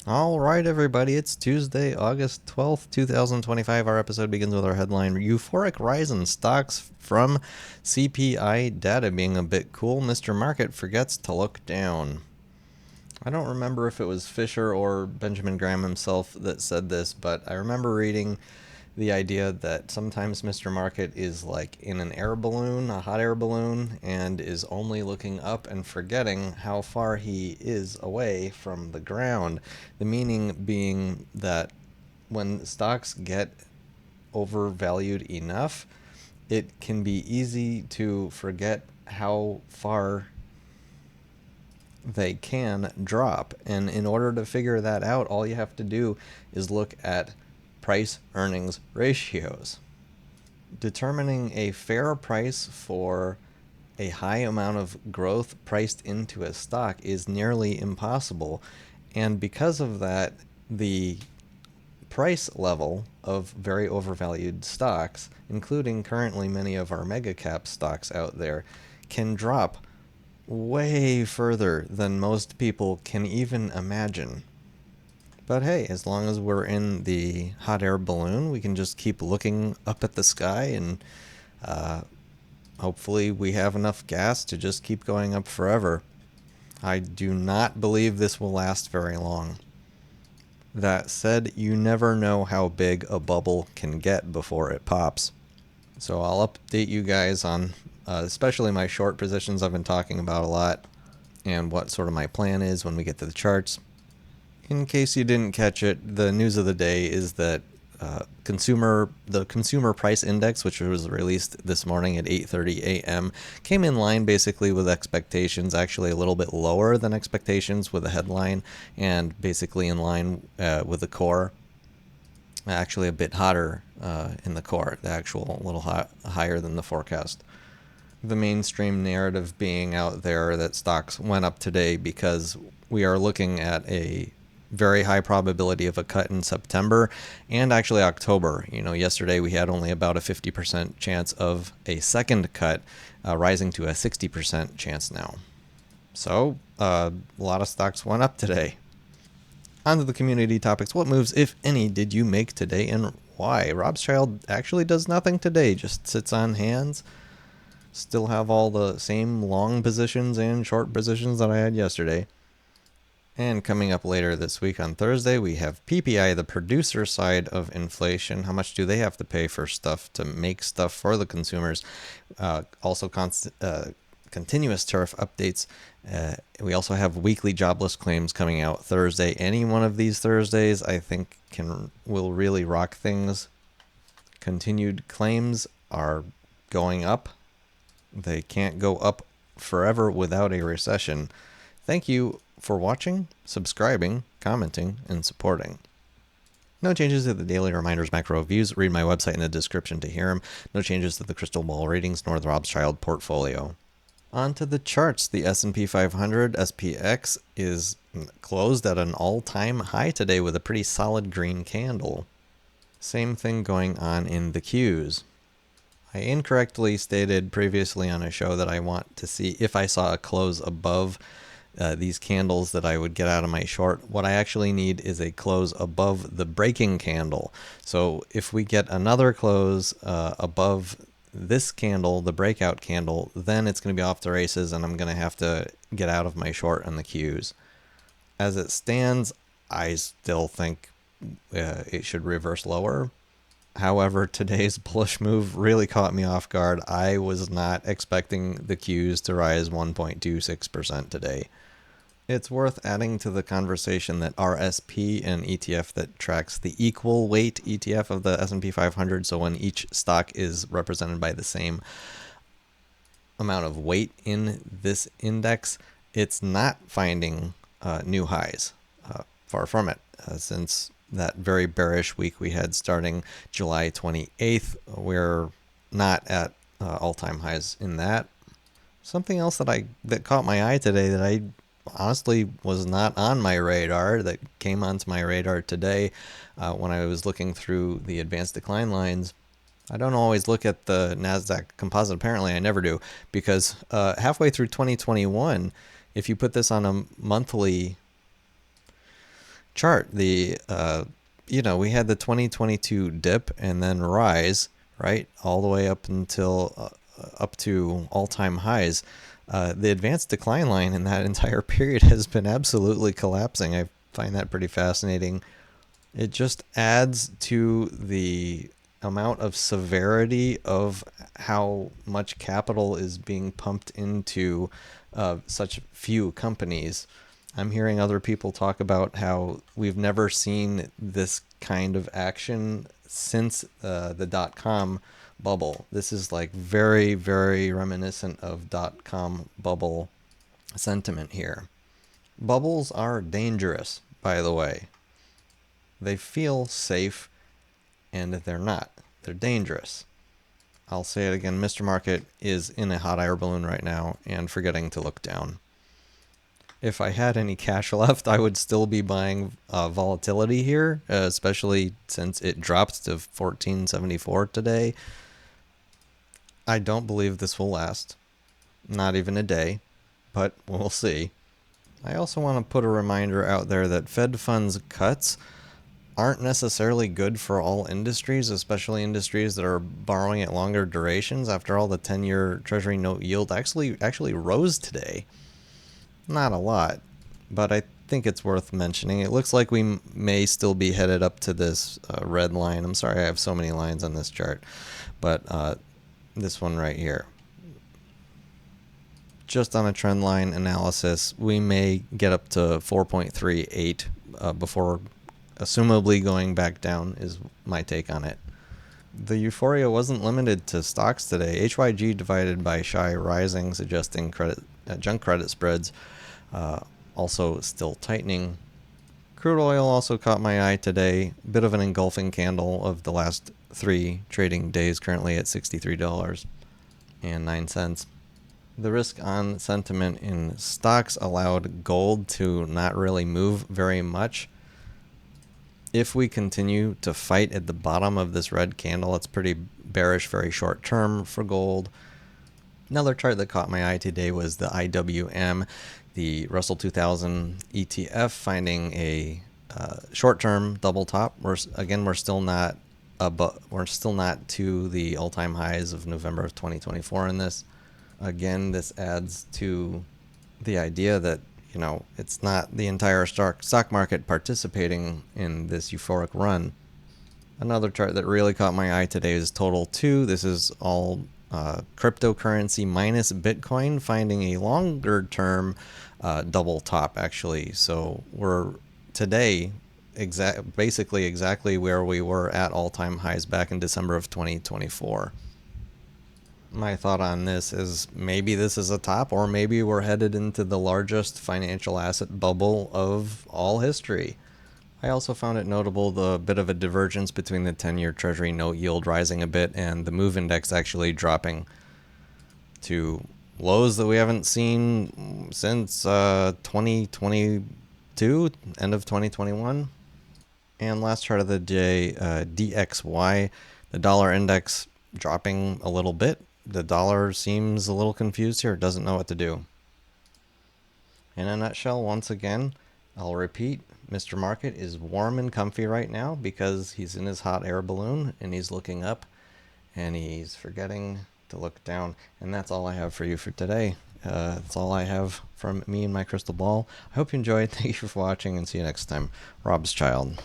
All right, everybody, it's Tuesday, August 12th, 2025. Our episode begins with our headline Euphoric rise in stocks from CPI data being a bit cool. Mr. Market forgets to look down. I don't remember if it was Fisher or Benjamin Graham himself that said this, but I remember reading the idea that sometimes Mr. Market is like in an air balloon, a hot air balloon, and is only looking up and forgetting how far he is away from the ground. The meaning being that when stocks get overvalued enough, it can be easy to forget how far they can drop. And in order to figure that out, all you have to do is look at price earnings ratios. Determining a fair price for a high amount of growth priced into a stock is nearly impossible. And because of that, the price level of very overvalued stocks, including currently many of our mega cap stocks out there, can drop way further than most people can even imagine. But hey, as long as we're in the hot air balloon, we can just keep looking up at the sky and hopefully we have enough gas to just keep going up forever. I do not believe this will last very long. That said, you never know how big a bubble can get before it pops. So I'll update you guys on especially my short positions I've been talking about a lot and what sort of my plan is when we get to the charts. In case you didn't catch it, the news of the day is that the consumer price index, which was released this morning at 8:30 a.m., came in line basically with expectations, actually a little bit lower than expectations with the headline, and basically in line with the core. Actually, a bit hotter in the core, the actual a little higher than the forecast. The mainstream narrative being out there that stocks went up today because we are looking at a very high probability of a cut in September and actually October. Yesterday we had only about a 50% chance of a second cut, rising to a 60% chance now. So a lot of stocks went up today. On to the community topics. What moves, if any, did you make today and why? Robschild actually does nothing today, just sits on hands. Still have all the same long positions and short positions that I had yesterday. And coming up later this week on Thursday, we have PPI, the producer side of inflation. How much do they have to pay for stuff to make stuff for the consumers? Also, continuous tariff updates. We also have weekly jobless claims coming out Thursday. Any one of these Thursdays, I think, will really rock things. Continued claims are going up. They can't go up forever without a recession. Thank you for watching, subscribing, commenting, and supporting. No changes to the daily reminders macro views. Read my website in the description to hear them. No changes to the crystal ball ratings nor the Robschild portfolio. On to the charts. The S&P 500 SPX is closed at an all-time high today with a pretty solid green candle. Same thing going on in the Qs. I incorrectly stated previously on a show that I want to see if I saw a close above these candles that I would get out of my short. What I actually need is a close above the breaking candle. So if we get another close above this candle, the breakout candle, then it's going to be off the races and I'm going to have to get out of my short on the Qs. As it stands, I still think it should reverse lower. However, today's bullish move really caught me off guard. I was not expecting the Qs to rise 1.26% today. It's worth adding to the conversation that RSP, an ETF that tracks the equal weight ETF of the S&P 500, so when each stock is represented by the same amount of weight in this index, it's not finding new highs. Far from it, since that very bearish week we had starting July 28th. We're not at all-time highs in that. Something else that caught my eye today that I honestly was not on my radar, that came onto my radar today when I was looking through the advanced decline lines. I don't always look at the NASDAQ composite. Apparently I never do, because halfway through 2021, if you put this on a monthly chart. We had the 2022 dip and then rise, right, all the way up until up to all-time highs. The advanced decline line in that entire period has been absolutely collapsing. I find that pretty fascinating. It just adds to the amount of severity of how much capital is being pumped into such few companies. I'm hearing other people talk about how we've never seen this kind of action since the dot-com bubble. This is like very, very reminiscent of dot-com bubble sentiment here. Bubbles are dangerous, by the way. They feel safe, and they're not. They're dangerous. I'll say it again, Mr. Market is in a hot air balloon right now and forgetting to look down. If I had any cash left, I would still be buying volatility here, especially since it dropped to 1474 today. I don't believe this will last. Not even a day, but we'll see. I also want to put a reminder out there that Fed funds cuts aren't necessarily good for all industries, especially industries that are borrowing at longer durations. After all, the 10-year Treasury note yield actually rose today. Not a lot, but I think it's worth mentioning. It looks like we may still be headed up to this red line. I'm sorry I have so many lines on this chart, but this one right here. Just on a trend line analysis, we may get up to 4.38 before assumably going back down is my take on it. The euphoria wasn't limited to stocks today. HYG divided by shy rising, suggesting junk credit spreads also still tightening. Crude oil also caught my eye today. Bit of an engulfing candle of the last 3 trading days, currently at $63.09. The risk on sentiment in stocks allowed gold to not really move very much. If we continue to fight at the bottom of this red candle, it's pretty bearish, very short term for gold. Another chart that caught my eye today was the IWM, the Russell 2000 ETF, finding a short-term double top. We're still not to the all-time highs of November of 2024 in this. Again, this adds to the idea that it's not the entire stock market participating in this euphoric run. Another chart that really caught my eye today is Total 2. This is all cryptocurrency minus Bitcoin, finding a longer term double top, actually. So we're today basically exactly where we were at all-time highs back in December of 2024. My thought on this is maybe this is a top, or maybe we're headed into the largest financial asset bubble of all history. I also found it notable the bit of a divergence between the 10-year Treasury note yield rising a bit and the MOVE index actually dropping to lows that we haven't seen since 2022, end of 2021. And last chart of the day, DXY, the dollar index dropping a little bit. The dollar seems a little confused here. It doesn't know what to do. In a nutshell, once again, I'll repeat, Mr. Market is warm and comfy right now because he's in his hot air balloon and he's looking up and he's forgetting to look down. And that's all I have for you for today. That's all I have from me and my crystal ball. I hope you enjoyed. Thank you for watching and see you next time. Robschild.